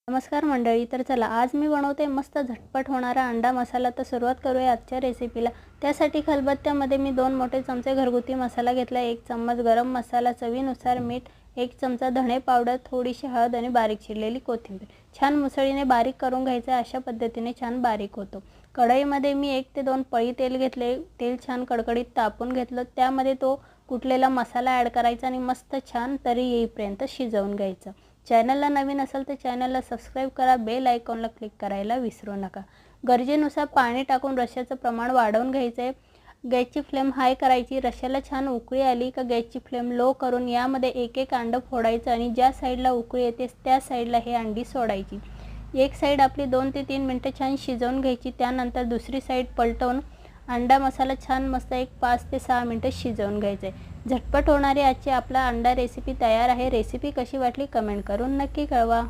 नमस्कार मंडळी, तर चला आज मी बनवते मस्त झटपट होणारा अंडा मसाला। तर सुरुवात करूया आजच्या रेसिपीला। त्यासाठी खलबत्त्यामध्ये मी 2 मोठे चमचे घरगुती मसाला घेतला, 1 चम्मच गरम मसाला, चवीनुसार मीठ, 1 चमचा धणे पावडर, थोडीशी हळद आणि बारीक चिरलेली कोथिंबीर। छान मुसळीने बारीक करून घ्यायचे, अशा पद्धतीने छान बारीक होतो। कढईमध्ये मी 1 ते 2 पळी तेल घेतले, तेल छान कडकडीत तापून घेतलं, त्यामध्ये तो कुटलेला मसाला ॲड करायचा आणि मस्त छान तरी येईपर्यंत शिजवून घ्यायचं। चॅनलला नवीन असेल तर चॅनलला सबस्क्राइब करा, बेल आयकॉनला क्लिक करायला विसरू नका। गरजेनुसार पाणी टाकून रश्श्याचं प्रमाण वाढवून घ्यायचे। गॅसची फ्लेम हाय करायची। रश्श्याला छान उकळी आली का गॅसची फ्लेम लो करून यामध्ये एक एक अंडं फोडायचं आणि ज्या साईडला उकळी येते त्या साईडला हे अंडी सोडायची। एक साईड आपली 2 ते 3 मिनिटं छान शिजवून घ्यायची। त्यानंतर दुसरी साईड पलटवून अंडा मसाला छान मस्त 5 ते 6 मिनिटं शिजवून घ्यायचे। झटपट होणारी आजची आपला अंडा रेसिपी तयार आहे। रेसिपी कशी वाटली कमेंट करून नक्की कळवा।